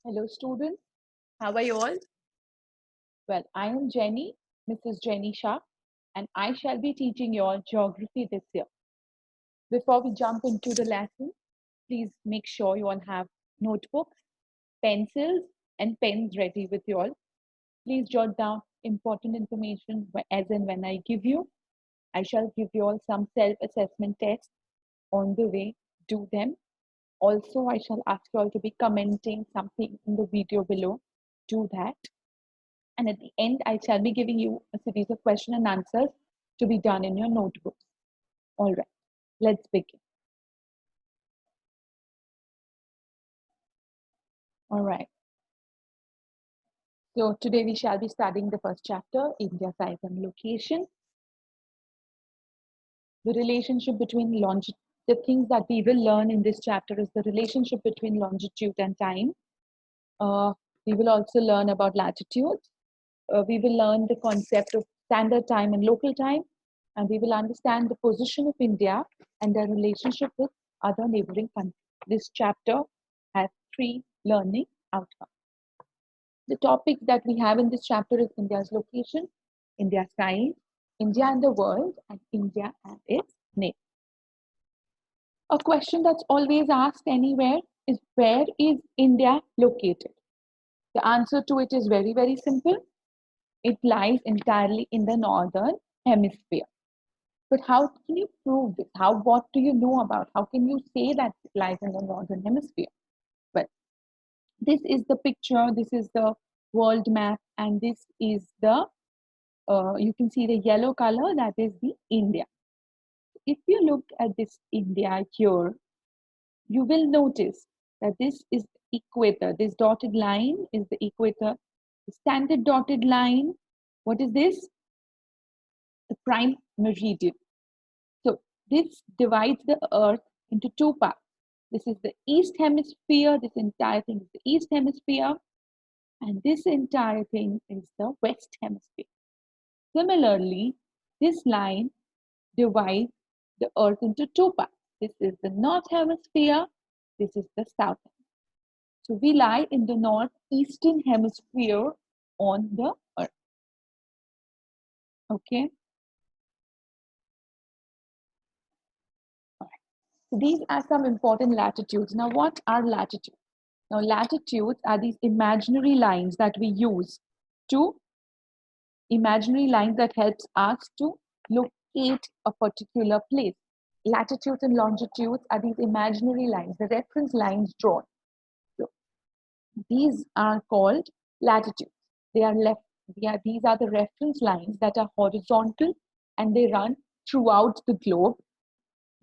Hello students, how are you all? Well, I am Jenny, Mrs. Jenny Shah, and I shall be teaching you all geography this year. Before we jump into the lesson, please make sure you all have notebooks, pencils, and pens ready with you all. Please jot down important information as and when I give you. I shall give you all some self-assessment tests on the way. Do them. Also, I shall ask you all to be commenting something in the video below. Do that. And at the end, I shall be giving you a series of question and answers to be done in your notebooks. All right, let's begin. All right. So today we shall be studying the first chapter, India size and location. The relationship between longitude, the things that we will learn in this chapter is the relationship between longitude and time. We will also learn about latitude. We will learn the concept of standard time and local time, and we will understand the position of India and their relationship with other neighboring countries. This chapter has 3 learning outcomes. The topics that we have in this chapter is India's location, India's size, India and the world, and India and its name. A question that's always asked anywhere is, where is India located? The answer to it is very, very simple. It lies entirely in the northern hemisphere. But how can you prove this? What do you know about? How can you say that it lies in the northern hemisphere? Well, this is the picture, this is the world map, and this is the, you can see the yellow color, that is the India. If you look at this India here, you will notice that this is equator. This dotted line is the equator. The standard dotted line, what is this? The prime meridian. So this divides the earth into 2 parts. This is the east hemisphere. This entire thing is the east hemisphere. And this entire thing is the west hemisphere. Similarly, this line divides the earth into 2 parts. This is the north hemisphere. This is the south hemisphere. So we lie in the northeastern hemisphere on the earth. Okay. All right. So these are some important latitudes. Now, what are latitudes? Now, latitudes are these imaginary lines that we use to, imaginary lines that helps us to locate a particular place. Latitudes and longitudes are these imaginary lines, the reference lines drawn. So these are called latitudes. They are these are the reference lines that are horizontal and they run throughout the globe.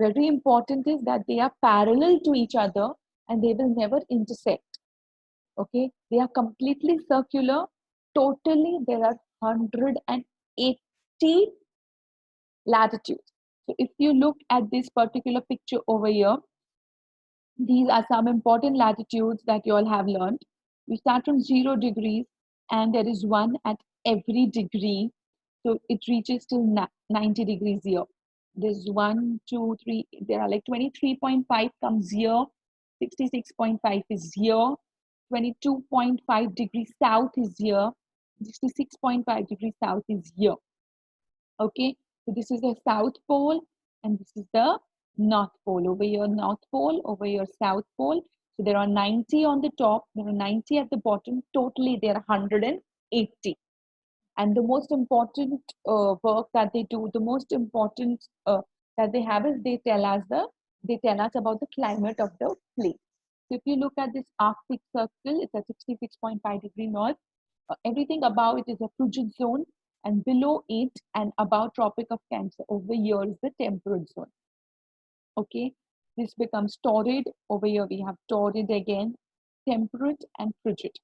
Very important is that they are parallel to each other and they will never intersect. Okay, they are completely circular. Totally, there are 180 latitudes. So if you look at this particular picture over here, these are some important latitudes that you all have learned. We start from 0 degrees and there is 1 at every degree. So it reaches till 90 degrees here. There's 1, 2, 3, there are like 23.5 comes here, 66.5 is here, 22.5 degrees south is here, 66.5 degrees south is here. Okay, so this is the South Pole and this is the North Pole. Over here, North Pole, over here, South Pole. So there are 90 on the top, there are 90 at the bottom. Totally, there are 180. And the most important work that they do, the most important that they have is they tell us about the climate of the place. So if you look at this Arctic Circle, it's at 66.5 degree north. Everything above it is a frigid zone, and below it and above Tropic of Cancer, over here is the temperate zone. Okay, this becomes torrid. Over here we have torrid again, temperate and frigid.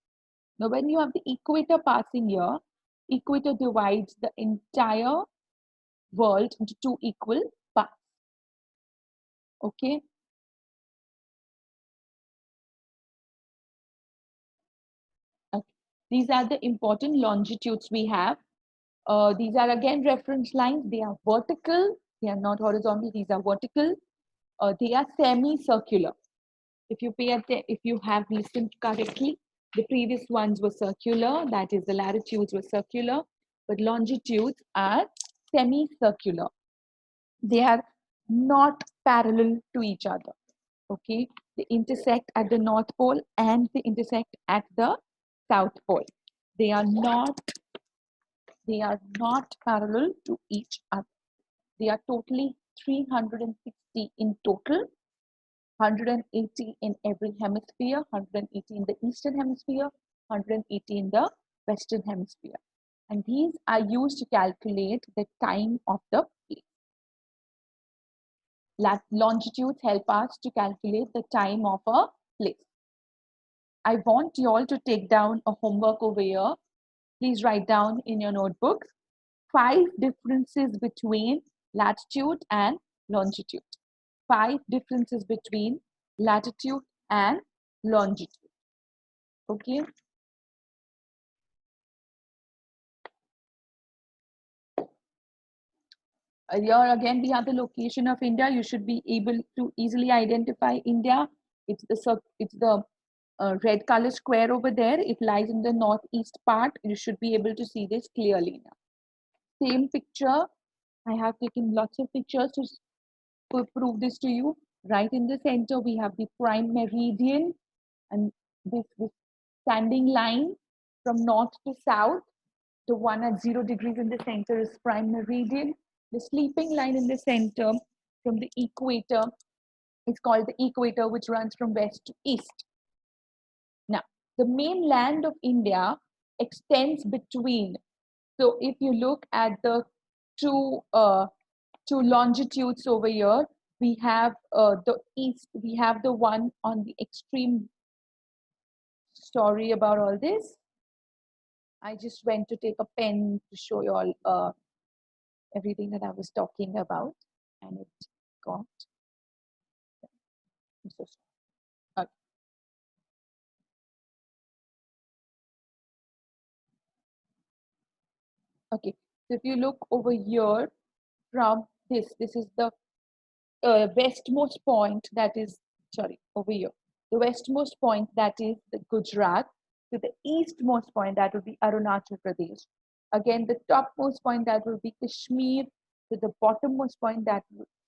Now when you have the equator passing here, equator divides the entire world into 2 equal parts. Okay. Okay. These are the important longitudes we have. These are again reference lines. They are vertical. They are not horizontal. These are vertical. They are semicircular. If you have listened correctly, The previous ones were circular, that is the latitudes were circular, but longitudes are semicircular. They are not parallel to each other. Okay, they intersect at the North Pole and they intersect at the South Pole. They are not parallel to each other. They are totally 360 in total, 180 in every hemisphere, 180 in the eastern hemisphere, 180 in the western hemisphere. And these are used to calculate the time of the place. Longitudes help us to calculate the time of a place. I want you all to take down a homework over here. Please write down in your notebooks 5 differences between latitude and longitude. 5 differences between latitude and longitude. Okay. Here again we have the location of India. You should be able to easily identify India. It's the red color square over there. It lies in the northeast part. You should be able to see this clearly now. Same picture. I have taken lots of pictures to prove this to you. Right in the center, we have the prime meridian, and this standing line from north to south. The one at 0 degrees in the center is prime meridian. The sleeping line in the center from the equator is called the equator, which runs from west to east. Now, the mainland of India extends between. So if you look at the two longitudes over here, we have the east, we have the one on the extreme. Sorry about all this. I just went to take a pen to show you all everything that I was talking about, and it got. I'm so sorry. Okay, so if you look over here from this is the westmost point, that is, sorry, over here. The westmost point, that is the Gujarat. To the eastmost point, that will be Arunachal Pradesh. Again, the topmost point, that will be Kashmir. To the bottommost point,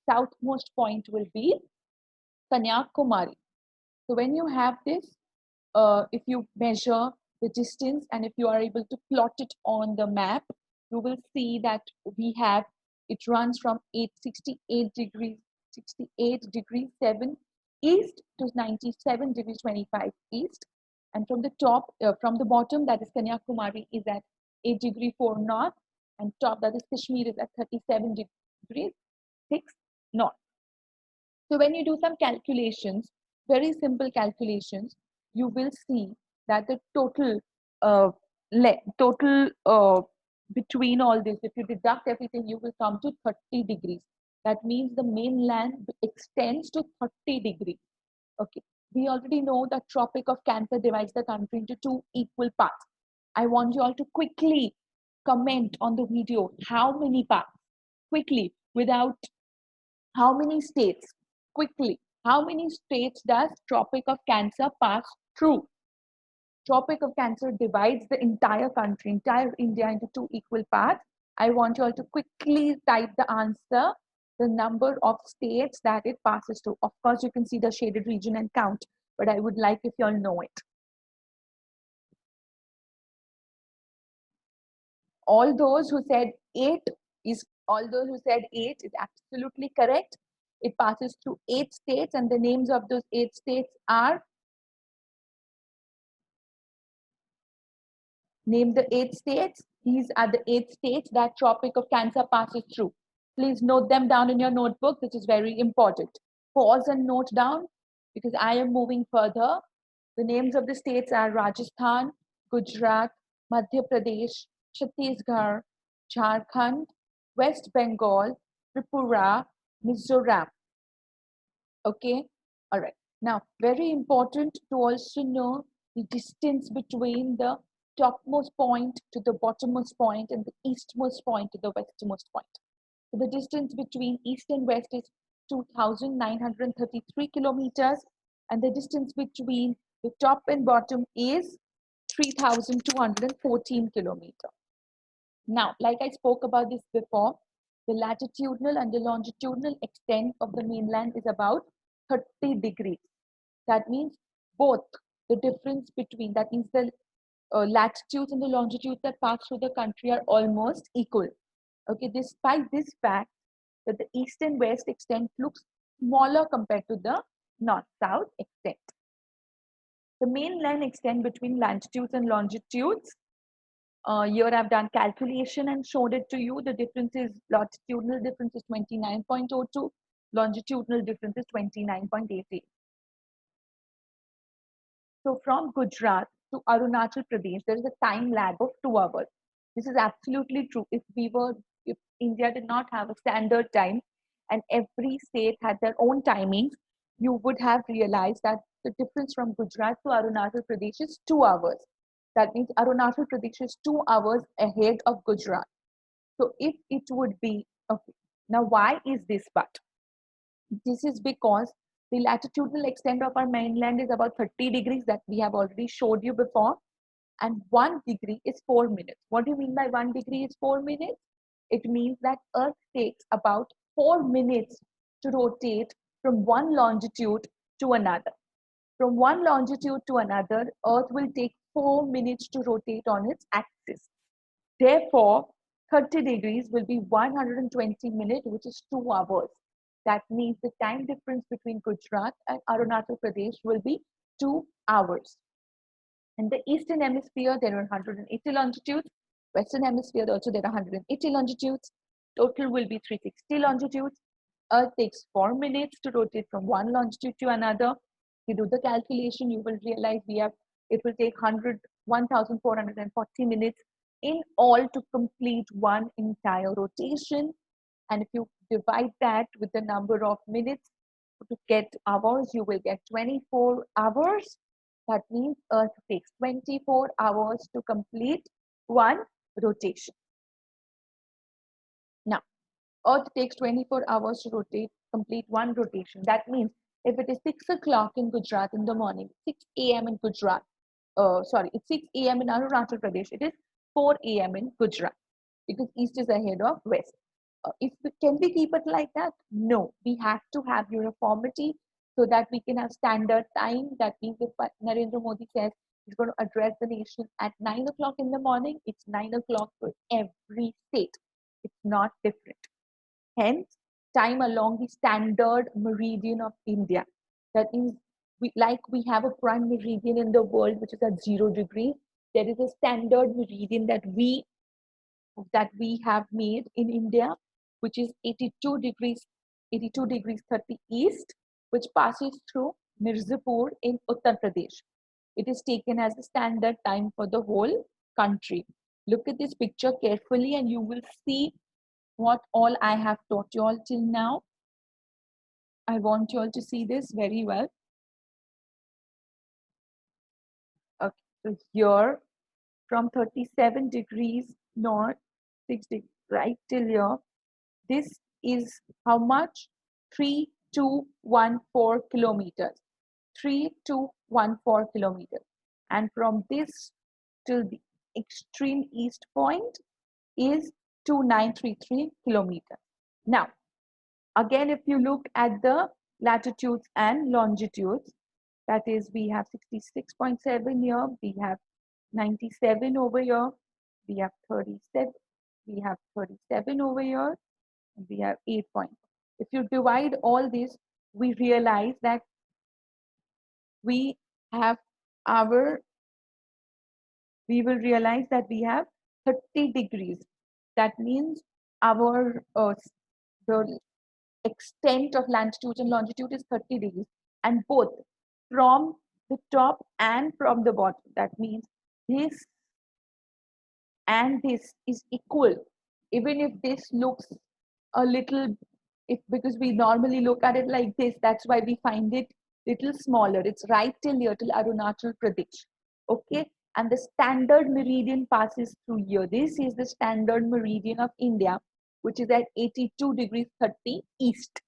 southmost point will be Kanyakumari. So when you have this, if you measure the distance and if you are able to plot it on the map, you will see that it runs from 868 degrees 7 east to 97 degrees 25 east, and from the bottom, that is Kanyakumari, is at 8 degree 4 north, and top, that is Kashmir, is at 37 degrees 6 north. So when you do some calculations, very simple calculations, you will see that the total between all this, if you deduct everything, you will come to 30 degrees. That means the mainland extends to 30 degrees. Okay. We already know that Tropic of Cancer divides the country into 2 equal parts. I want you all to quickly comment on the video. How many parts? Quickly, without how many states? Quickly, how many states does Tropic of Cancer pass through? Tropic of Cancer divides the entire country, entire India, into 2 equal parts. I want you all to quickly type the answer, the number of states that it passes through. Of course, you can see the shaded region and count, but I would like if you all know it. All those who said 8 is absolutely correct. It passes through 8 states, and the names of those 8 states are, name the 8 states. These are the 8 states that Tropic of Cancer passes through. Please note them down in your notebook. This is very important. Pause and note down, because I am moving further. The names of the states are Rajasthan, Gujarat, Madhya Pradesh, Chhattisgarh, Jharkhand, West Bengal, Tripura, Mizoram. Okay, all right. Now, very important to also know the distance between the topmost point to the bottommost point and the eastmost point to the westmost point. So the distance between east and west is 2,933 kilometers, and the distance between the top and bottom is 3,214 kilometers. Now, like I spoke about this before, the latitudinal and the longitudinal extent of the mainland is about 30 degrees. That means both the difference between, that means the latitudes and the longitudes that pass through the country are almost equal. Okay, despite this fact that the east and west extent looks smaller compared to the north-south extent. The mainland extent between latitudes and longitudes. Here I've done calculation and showed it to you. The difference is, latitudinal difference is 29.02, longitudinal difference is 29.88. So from Gujarat to Arunachal Pradesh, there is a time lag of 2 hours. This is absolutely true. If India did not have a standard time and every state had their own timings, you would have realized that the difference from Gujarat to Arunachal Pradesh is 2 hours. That means Arunachal Pradesh is 2 hours ahead of Gujarat. So if it would be, okay, now why is this but? This is because the latitudinal extent of our mainland is about 30 degrees that we have already showed you before. And 1 degree is 4 minutes. What do you mean by 1 degree is 4 minutes? It means that Earth takes about 4 minutes to rotate from one longitude to another. From one longitude to another, Earth will take 4 minutes to rotate on its axis. Therefore, 30 degrees will be 120 minutes, which is 2 hours. That means the time difference between Gujarat and Arunachal Pradesh will be 2 hours. In the eastern hemisphere, there are 180 longitudes. Western hemisphere, also there are 180 longitudes. Total will be 360 longitudes. Earth takes 4 minutes to rotate from one longitude to another. If you do the calculation, you will realize it will take 1,440 minutes in all to complete one entire rotation. And if you divide that with the number of minutes to get hours, you will get 24 hours. That means Earth takes 24 hours to complete one rotation. Now, Earth takes 24 hours to complete one rotation. That means if it is 6 o'clock in Gujarat in the morning, 6 a.m. in Gujarat, it's 6 a.m. in Arunachal Pradesh, it is 4 a.m. in Gujarat, because east is ahead of west. Can we keep it like that? No, we have to have uniformity so that we can have standard time. That means if Narendra Modi says he's going to address the nation at 9 o'clock in the morning, it's 9 o'clock for every state. It's not different. Hence, time along the standard meridian of India. That means we have a prime meridian in the world, which is at 0 degrees. There is a standard meridian that we have made in India, which is 82 degrees 30 east, which passes through Mirzapur in Uttar Pradesh. It is taken as the standard time for the whole country. Look at this picture carefully and you will see what all I have taught you all till now. I want you all to see this very well. Okay, so here from 37 degrees north, 6 degrees right till here, this is how much? 3,214 kilometers. 3,214 kilometers. And from this till the extreme east point is 2,933 kilometers. Now, again, if you look at the latitudes and longitudes, that is, we have 66.7 here, we have 97 over here, we have 37, we have 37 over here, and we have 8 points. If you divide all this, we realize that we will realize that we have 30 degrees. That means the extent of latitude and longitude is 30 degrees, and both from the top and from the bottom. That means this and this is equal. Even if this looks a little, because we normally look at it like this, that's why we find it little smaller. It's right till here, till Arunachal Pradesh. Okay, and the standard meridian passes through here. This is the standard meridian of India, which is at 82 degrees 30 east.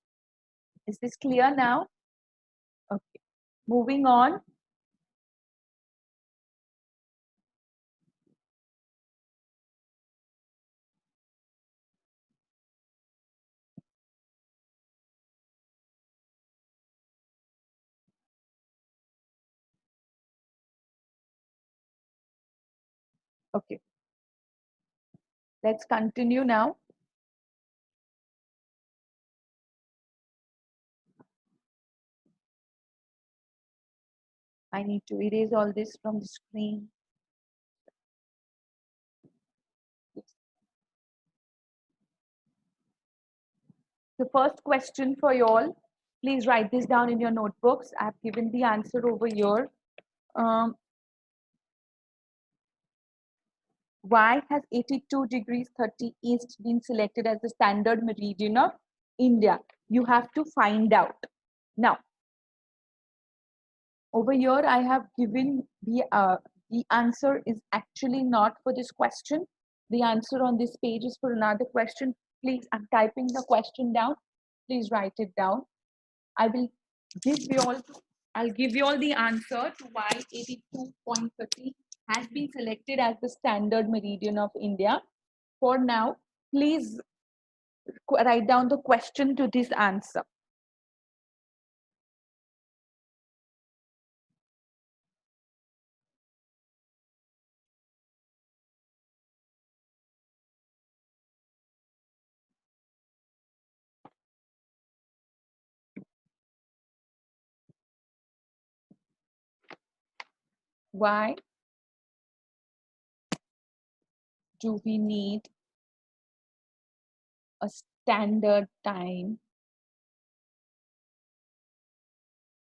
Is this clear now? Okay, moving on. Okay, let's continue now. I need to erase all this from the screen. The first question for you all, please write this down in your notebooks. I've given the answer over here. Um, why has 82 degrees 30 east been selected as the standard meridian of India? You have to find out. Now, over here, I have given the answer is actually not for this question. The answer on this page is for another question. Please, I'm typing the question down. Please write it down. I will give you all, I'll give you all the answer to why 82.30 has been selected as the standard meridian of India. For now, please write down the question to this answer. Why do we need a standard time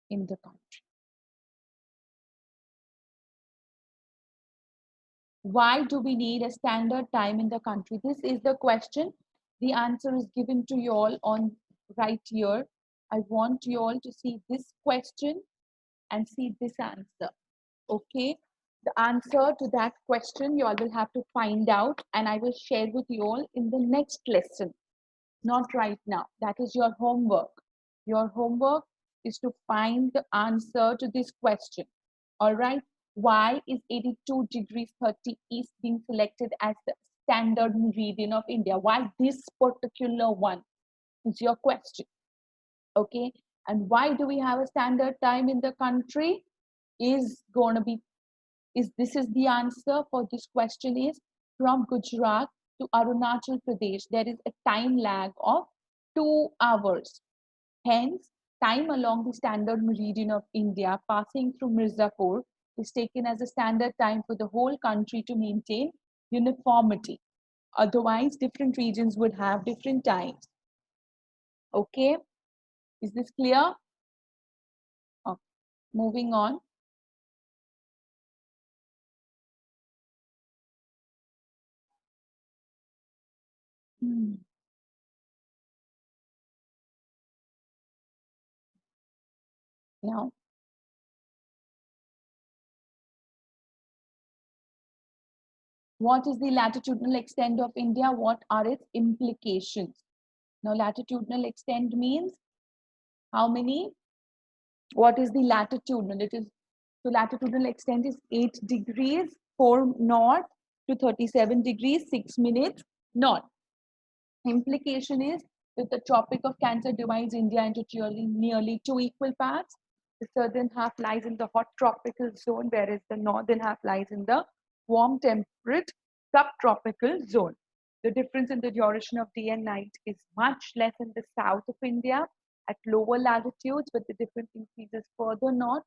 in the country? Why do we need a standard time in the country? This is the question. The answer is given to you all on right here. I want you all to see this question and see this answer. Okay, the answer to that question you all will have to find out, and I will share with you all in the next lesson, not right now. That is your homework. Your homework is to find the answer to this question. All right, why is 82 degrees 30 east being selected as the standard meridian of India? Why this particular one is your question. Okay, and why do we have a standard time in the country is going to be, is this is the answer for this question is from Gujarat to Arunachal Pradesh, there is a time lag of 2 hours. Hence, time along the standard meridian of India passing through Mirzapur is taken as a standard time for the whole country to maintain uniformity. Otherwise, different regions would have different times. Okay, is this clear? Okay. Moving on. Now, what is the latitudinal extent of India? What are its implications? Now, latitudinal extent means how many? What is the latitudinal? It is, so latitudinal extent is 8 degrees 4 north to 37 degrees 6 minutes north. Implication is that the Tropic of Cancer divides India into nearly 2 equal parts. The southern half lies in the hot tropical zone, whereas the northern half lies in the warm temperate subtropical zone. The difference in the duration of day and night is much less in the south of India at lower latitudes, but the difference increases further north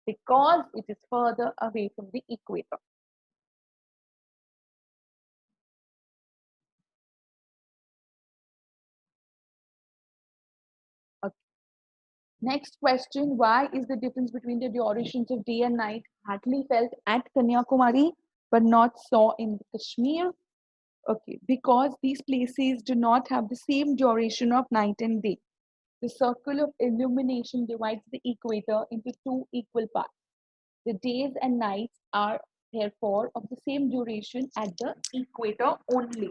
because it is further away from the equator. Okay. Next question, why is the difference between the durations of day and night hardly felt at Kanyakumari but not so in Kashmir? Okay, because these places do not have the same duration of night and day. The circle of illumination divides the equator into 2 equal parts. The days and nights are therefore of the same duration at the equator only.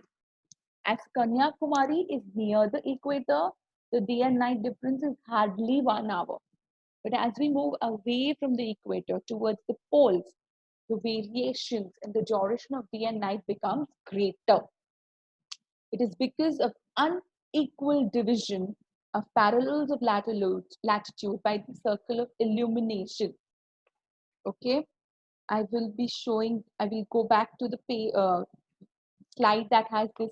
As Kanyakumari is near the equator, the day and night difference is hardly 1 hour. But as we move away from the equator towards the poles, the variations in the duration of day and night becomes greater. It is because of unequal division of parallels of latitude by the circle of illumination. Okay, I will be showing, I will go back to the slide that has this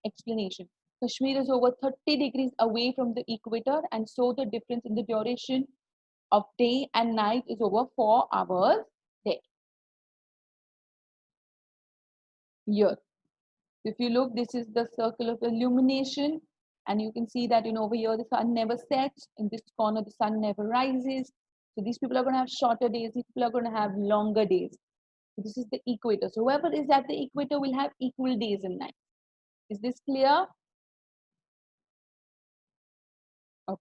explanation. Kashmir is over 30 degrees away from the equator, and so the difference in the duration of day and night is over 4 hours there. Here, if you look, this is the circle of illumination, and you can see that over here the sun never sets. In this corner, the sun never rises. So these people are going to have shorter days. These people are going to have longer days. So this is the equator. So whoever is at the equator will have equal days and nights. Is this clear? Okay.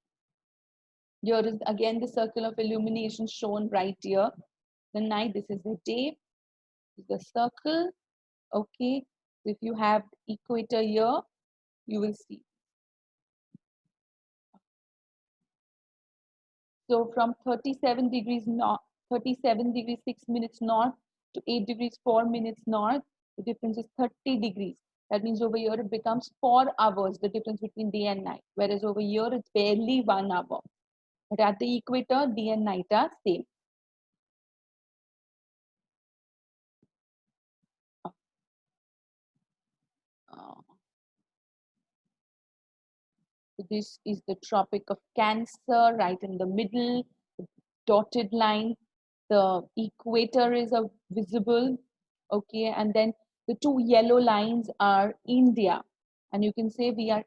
Here is again the circle of illumination shown right here. The night, this is the day, this is the circle. Okay. So if you have equator here, you will see. So from 37 degrees north, 37 degrees 6 minutes north to 8 degrees 4 minutes north, the difference is 30 degrees. That means over here it becomes 4 hours, the difference between day and night. Whereas over here it's barely 1 hour. But at the equator, day and night are same. Uh, so this is the Tropic of Cancer, right in the middle, the dotted line. The equator is visible, okay, and then the 2 yellow lines are India, and you can say we are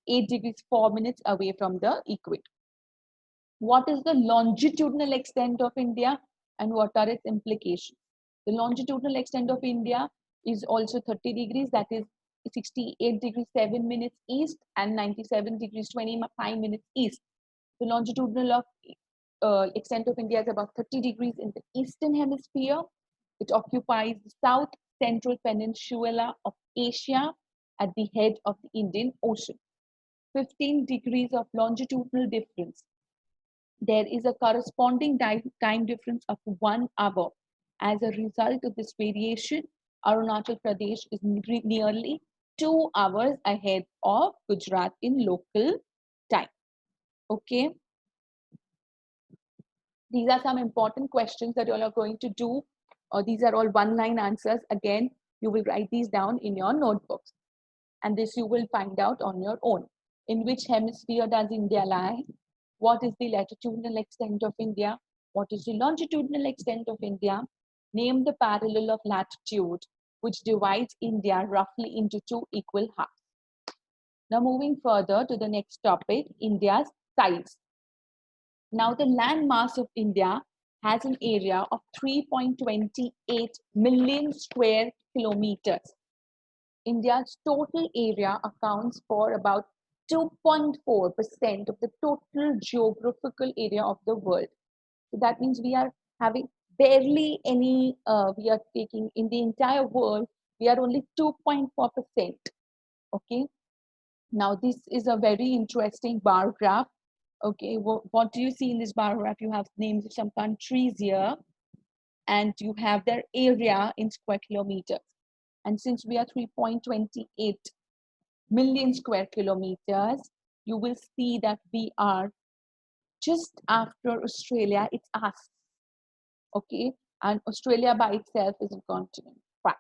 8 degrees 4 minutes away from the equator. What is the longitudinal extent of India and what are its implications? The longitudinal extent of India is also 30 degrees, that is 68 degrees 7 minutes east and 97 degrees 25 minutes east. The longitudinal extent of India is about 30 degrees in the eastern hemisphere. It occupies the south central peninsula of Asia at the head of the Indian Ocean. 15 degrees of longitudinal difference. There is a corresponding time difference of 1 hour. As a result of this variation, Arunachal Pradesh is nearly 2 hours ahead of Gujarat in local time. Okay. These are some important questions that you all are going to do. These are all one-line answers. Again, you will write these down in your notebooks. And this you will find out on your own. In which hemisphere does India lie? What is the latitudinal extent of India? What is the longitudinal extent of India? Name the parallel of latitude, which divides India roughly into 2 equal halves. Now moving further to the next topic, India's size. Now the land mass of India has an area of 3.28 million square kilometers. India's total area accounts for about 2.4% of the total geographical area of the world. So that means we are having barely any, we are taking in the entire world, we are only 2.4%. Okay. Now this is a very interesting bar graph. Okay, what do you see in this bar graph? You have names of some countries here, and you have their area in square kilometers. And since we are 3.28 million square kilometers, you will see that we are just after Australia, it's us. Okay, and Australia by itself is a continent. Right.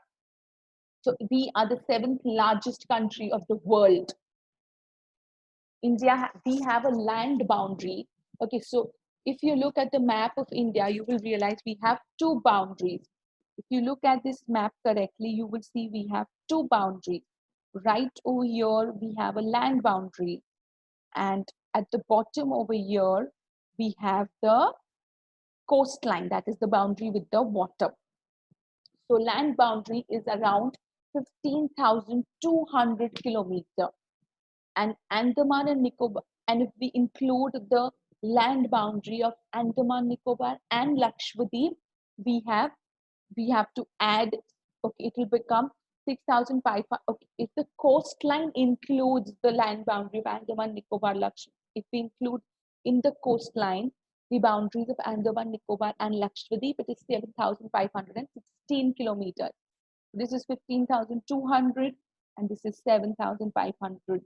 So we are the 7th largest country of the world. India, we have a land boundary. Okay, so if you look at the map of India, you will realize we have 2 boundaries. If you look at this map correctly, you will see we have 2 boundaries. Right over here, we have a land boundary. And at the bottom over here, we have the coastline, that is the boundary with the water. So land boundary is around 15,200 kilometers. And Andaman and Nicobar, and if we include the land boundary of Andaman, Nicobar and Lakshadweep, we have to add, okay, it will become 6,500. Okay, if the coastline includes the land boundary of Andaman, Nicobar, Lakshadweep, if we include in the coastline the boundaries of Andaman, Nicobar and Lakshadweep, it is 7,516 kilometers. This is 15,200 and this is 7,500.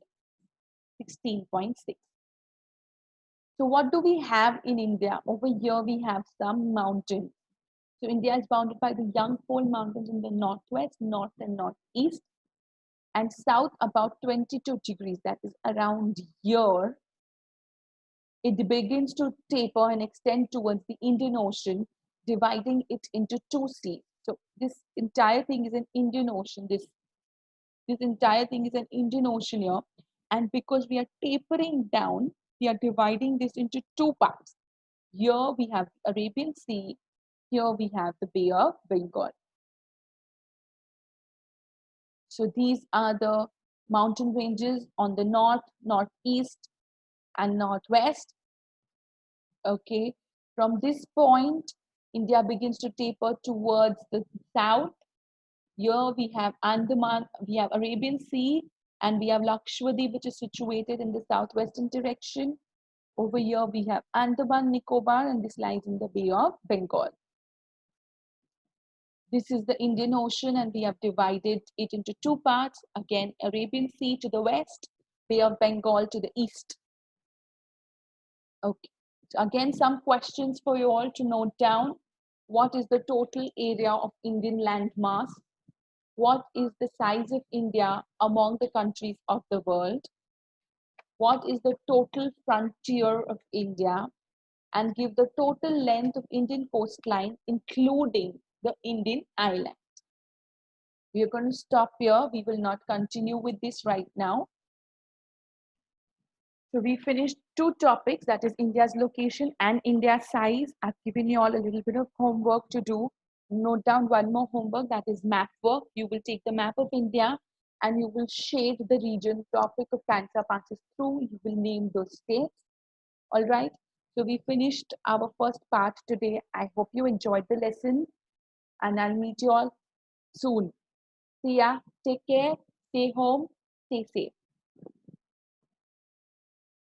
16.6. So what do we have in India? Over here we have some mountains. So India is bounded by the Yangpol Mountains in the northwest, north and northeast, and south about 22 degrees, that is around here. It begins to taper and extend towards the Indian Ocean, dividing it into two seas. So this entire thing is an Indian Ocean. This entire thing is an Indian Ocean here. And because we are tapering down, we are dividing this into two parts. Here we have the Arabian Sea. Here we have the Bay of Bengal. So these are the mountain ranges on the north, northeast, and northwest. Okay, from this point, India begins to taper towards the south. Here we have Andaman, we have Arabian Sea, and we have Lakshadweep, which is situated in the southwestern direction. Over here we have Andaman, Nicobar, and this lies in the Bay of Bengal. This is the Indian Ocean, and we have divided it into two parts. Again, Arabian Sea to the west, Bay of Bengal to the east. Okay. So again, some questions for you all to note down. What is the total area of Indian landmass? What is the size of India among the countries of the world? What is the total frontier of India? And give the total length of Indian coastline, including the Indian islands. We are going to stop here. We will not continue with this right now. So we finished two topics, that is India's location and India's size. I've given you all a little bit of homework to do. Note down one more homework, that is map work. You will take the map of India and you will shade the region topic of cancer passes through. You will name those states. All right. So we finished our first part today. I hope you enjoyed the lesson and I'll meet you all soon. See ya. Take care. Stay home. Stay safe.